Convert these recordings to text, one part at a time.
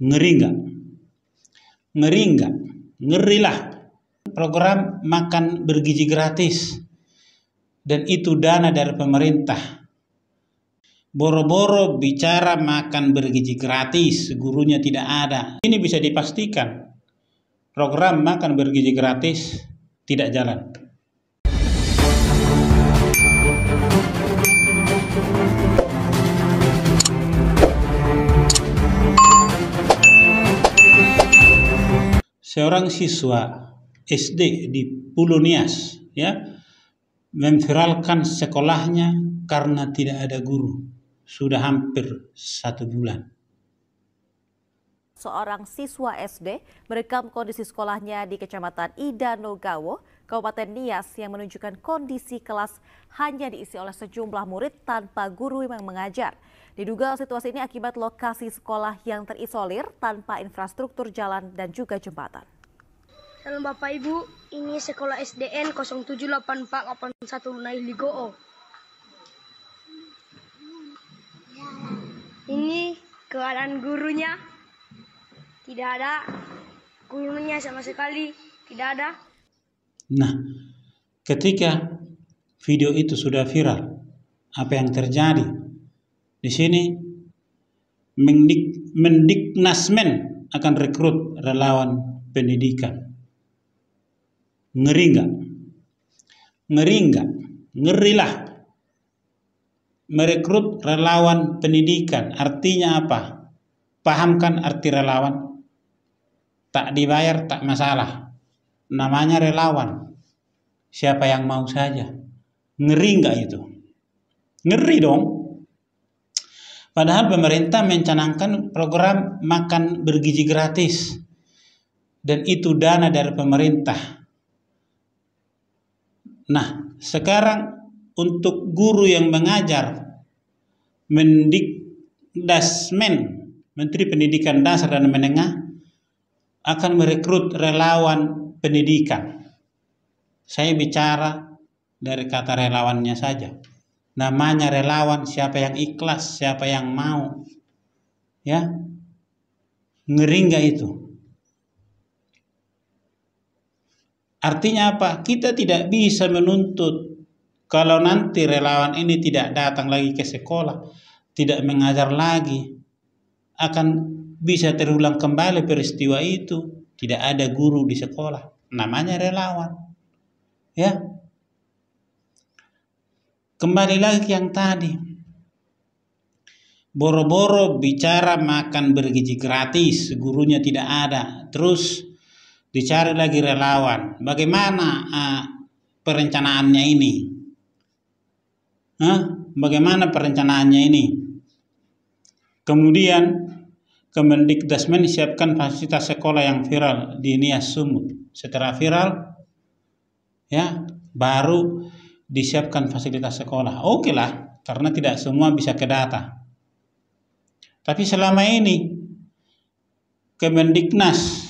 Ngeri nggak? Ngeri nggak? Ngerilah. Program makan bergizi gratis. Dan itu dana dari pemerintah. Boro-boro bicara makan bergizi gratis, gurunya tidak ada. Ini bisa dipastikan. Program makan bergizi gratis tidak jalan. Seorang siswa SD di Pulau Nias memviralkan sekolahnya karena tidak ada guru. Sudah hampir 1 bulan. Seorang siswa SD merekam kondisi sekolahnya di Kecamatan Idanogawo, Kabupaten Nias yang menunjukkan kondisi kelas hanya diisi oleh sejumlah murid tanpa guru yang mengajar. Diduga situasi ini akibat lokasi sekolah yang terisolir tanpa infrastruktur jalan dan juga jembatan. Salam Bapak Ibu, ini sekolah SDN 078481 Naihligoo. Ini keadaan gurunya, tidak ada gurunya sama sekali, tidak ada. Nah, ketika video itu sudah viral, apa yang terjadi? Di sini Mendiknasmen akan rekrut relawan pendidikan. Ngeri nggak? Ngeri nggak? Ngerilah. Merekrut relawan pendidikan. Artinya apa? Pahamkan arti relawan? Tak dibayar tak masalah. Namanya relawan. Siapa yang mau saja. Ngeri nggak itu? Ngeri dong. Padahal pemerintah mencanangkan program makan bergizi gratis. Dan itu dana dari pemerintah. Nah, sekarang untuk guru yang mengajar, Mendiknasmen, Menteri Pendidikan Dasar dan Menengah, akan merekrut relawan pendidikan. Saya bicara dari kata relawannya saja. Namanya relawan, siapa yang ikhlas, siapa yang mau. Ya, ngeri nggak itu? Artinya apa? Kita tidak bisa menuntut kalau nanti relawan ini tidak datang lagi ke sekolah, tidak mengajar lagi, akan bisa terulang kembali peristiwa itu. Tidak ada guru di sekolah. Namanya relawan. Ya. Kembali lagi yang tadi. Boro-boro bicara makan bergizi gratis, gurunya tidak ada. Terus dicari lagi relawan. Bagaimana perencanaannya ini? Bagaimana perencanaannya ini? Kemudian Kemendikdasmen siapkan fasilitas sekolah yang viral di Nias Sumut. Setelah viral, ya baru disiapkan fasilitas sekolah. Oke lah, karena tidak semua bisa ke data. Tapi selama ini Kemendiknas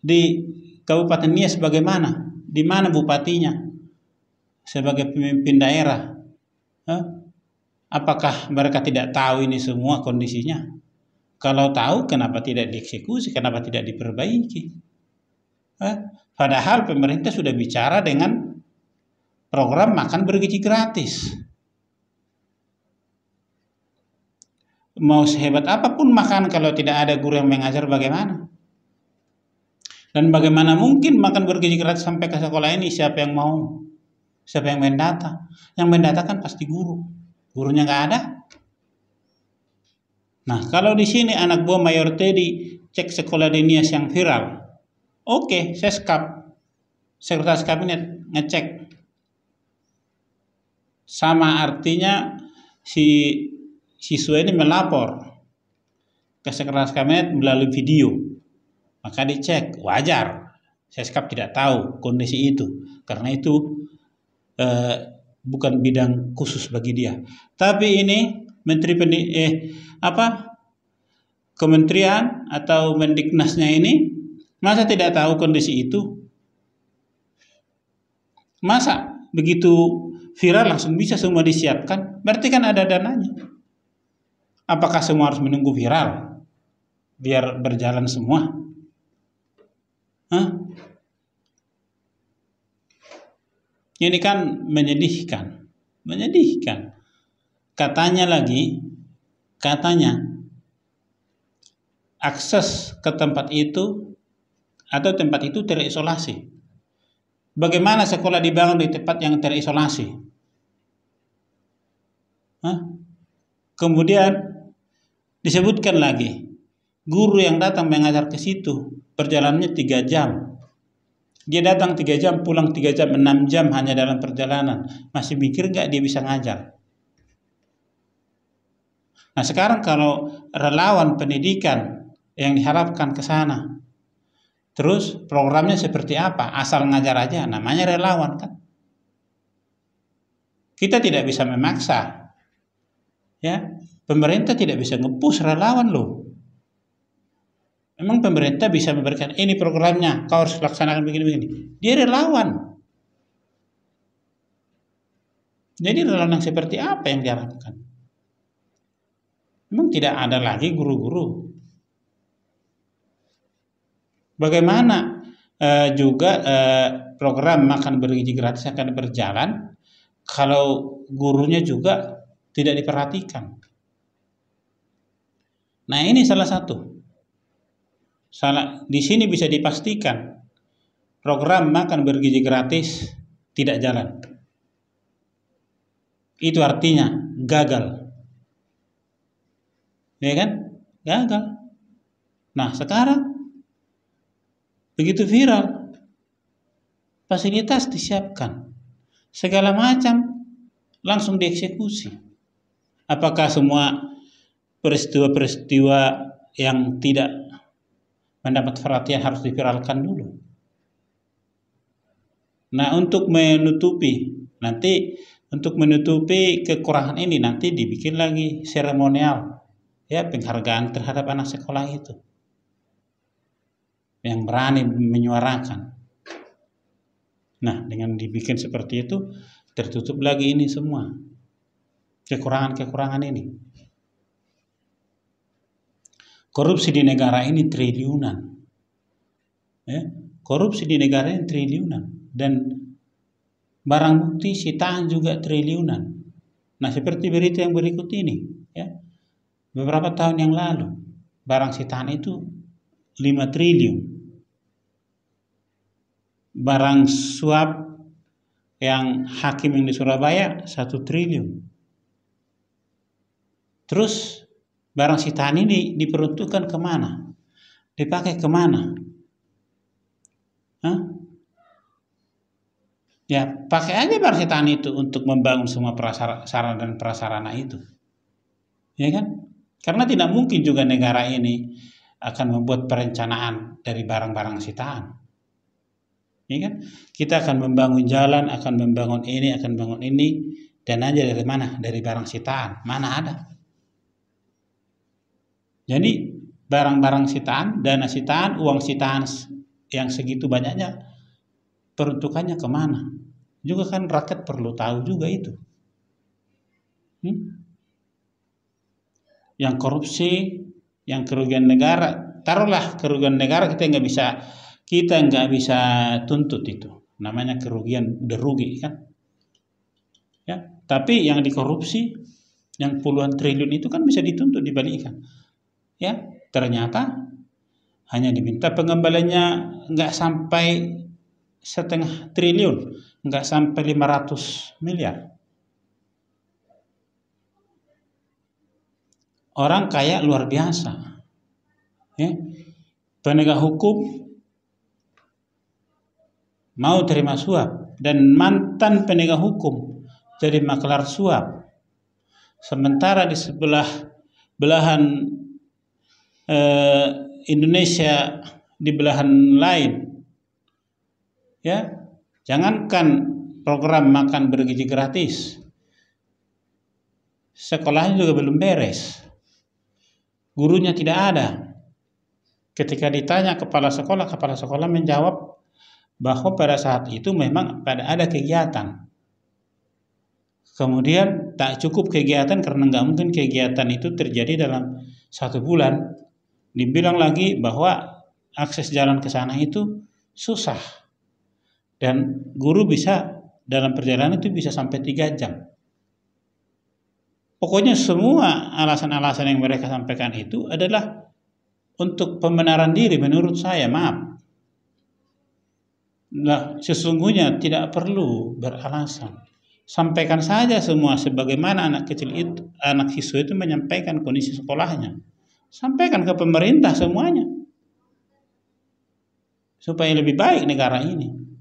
di Kabupaten Nias bagaimana? Di mana bupatinya sebagai pemimpin daerah? Apakah mereka tidak tahu ini semua kondisinya? Kalau tahu, kenapa tidak dieksekusi? Kenapa tidak diperbaiki? Padahal pemerintah sudah bicara dengan program makan bergizi gratis. Mau sehebat apapun makan kalau tidak ada guru yang mengajar bagaimana? Dan bagaimana mungkin makan bergizi gratis sampai ke sekolah ini? Siapa yang mau? Siapa yang mendata? Yang mendata kan pasti guru. Gurunya nggak ada. Nah, kalau di sini anak buah Mayor Teddy cek sekolah di Nias yang viral. Oke, Seskap, Sekretaris Kabinet ngecek. Sama artinya si siswa ini melapor ke Sekretaris Kabinet melalui video. Maka dicek, wajar. Seskap tidak tahu kondisi itu. Karena itu bukan bidang khusus bagi dia. Tapi ini Kementerian atau Mendiknasnya ini masa tidak tahu kondisi itu? Masa begitu viral langsung bisa semua disiapkan? Berarti kan ada dananya. Apakah semua harus menunggu viral? biar berjalan semua? Hah? Ini kan menyedihkan. Katanya akses ke tempat itu atau tempat itu terisolasi. Bagaimana sekolah dibangun di tempat yang terisolasi? Hah? Kemudian disebutkan lagi, guru yang datang mengajar ke situ perjalanannya 3 jam. Dia datang 3 jam, pulang 3 jam, 6 jam hanya dalam perjalanan. Masih mikir nggak dia bisa ngajar? Nah sekarang kalau relawan pendidikan yang diharapkan ke sana, terus programnya seperti apa? Asal ngajar aja, namanya relawan kan? Kita tidak bisa memaksa, ya. Pemerintah tidak bisa nge-push relawan loh. Memang pemerintah bisa memberikan ini programnya, kau harus laksanakan begini-begini. Dia relawan. Jadi relawan yang seperti apa yang diharapkan? Memang tidak ada lagi guru-guru. Bagaimana juga program makan bergizi gratis akan berjalan kalau gurunya juga tidak diperhatikan? Nah ini salah satu. Di sini bisa dipastikan program makan bergizi gratis tidak jalan. Itu artinya gagal. Ya kan? Gagal. Nah sekarang begitu viral, fasilitas disiapkan, segala macam langsung dieksekusi. Apakah semua peristiwa-peristiwa yang tidak mendapat perhatian harus diviralkan dulu? Nah untuk menutupi kekurangan ini nanti dibikin lagi seremonial, ya, penghargaan terhadap anak sekolah itu yang berani menyuarakan. Nah dengan dibikin seperti itu tertutup lagi ini semua kekurangan ini. Korupsi di negara ini triliunan, ya? Korupsi di negara ini triliunan, dan barang bukti sitaan juga triliunan. Nah seperti berita yang berikut ini, ya, beberapa tahun yang lalu barang sitaan itu 5 triliun, barang suap yang hakim yang di Surabaya 1 triliun. Terus barang sitaan ini diperuntukkan kemana? Dipakai kemana? Hah? Ya pakai aja barang sitaan itu untuk membangun semua sarana dan prasarana itu, ya kan? Karena tidak mungkin juga negara ini akan membuat perencanaan dari barang-barang sitaan, ya kan? Kita akan membangun jalan, akan membangun ini, dan aja dari mana? Dari barang sitaan, mana ada? Jadi barang-barang sitaan, dana sitaan, uang sitaan yang segitu banyaknya peruntukannya kemana? Juga kan rakyat perlu tahu juga itu. Yang korupsi, yang kerugian negara, taruhlah kerugian negara kita nggak bisa tuntut itu. Namanya kerugian, udah rugi kan? Ya, tapi yang dikorupsi, yang puluhan triliun itu kan bisa dituntut, dibalikan. Ya, ternyata hanya diminta pengembaliannya nggak sampai 0,5 triliun, nggak sampai 500 miliar. Orang kaya luar biasa, ya. Penegak hukum mau terima suap, dan mantan penegak hukum jadi maklar suap. Sementara di belahan Indonesia, di belahan lain, ya, jangankan program makan bergizi gratis, sekolahnya juga belum beres, gurunya tidak ada. Ketika ditanya kepala sekolah menjawab bahwa pada saat itu memang ada kegiatan. Kemudian tak cukup kegiatan karena nggak mungkin kegiatan itu terjadi dalam 1 bulan. Dibilang lagi bahwa akses jalan ke sana itu susah. Dan guru bisa dalam perjalanan itu bisa sampai 3 jam. Pokoknya semua alasan-alasan yang mereka sampaikan itu adalah untuk pembenaran diri menurut saya, maaf. Nah, sesungguhnya tidak perlu beralasan. Sampaikan saja semua sebagaimana anak kecil itu, anak siswa itu menyampaikan kondisi sekolahnya. Sampaikan ke pemerintah semuanya. Supaya lebih baik negara ini.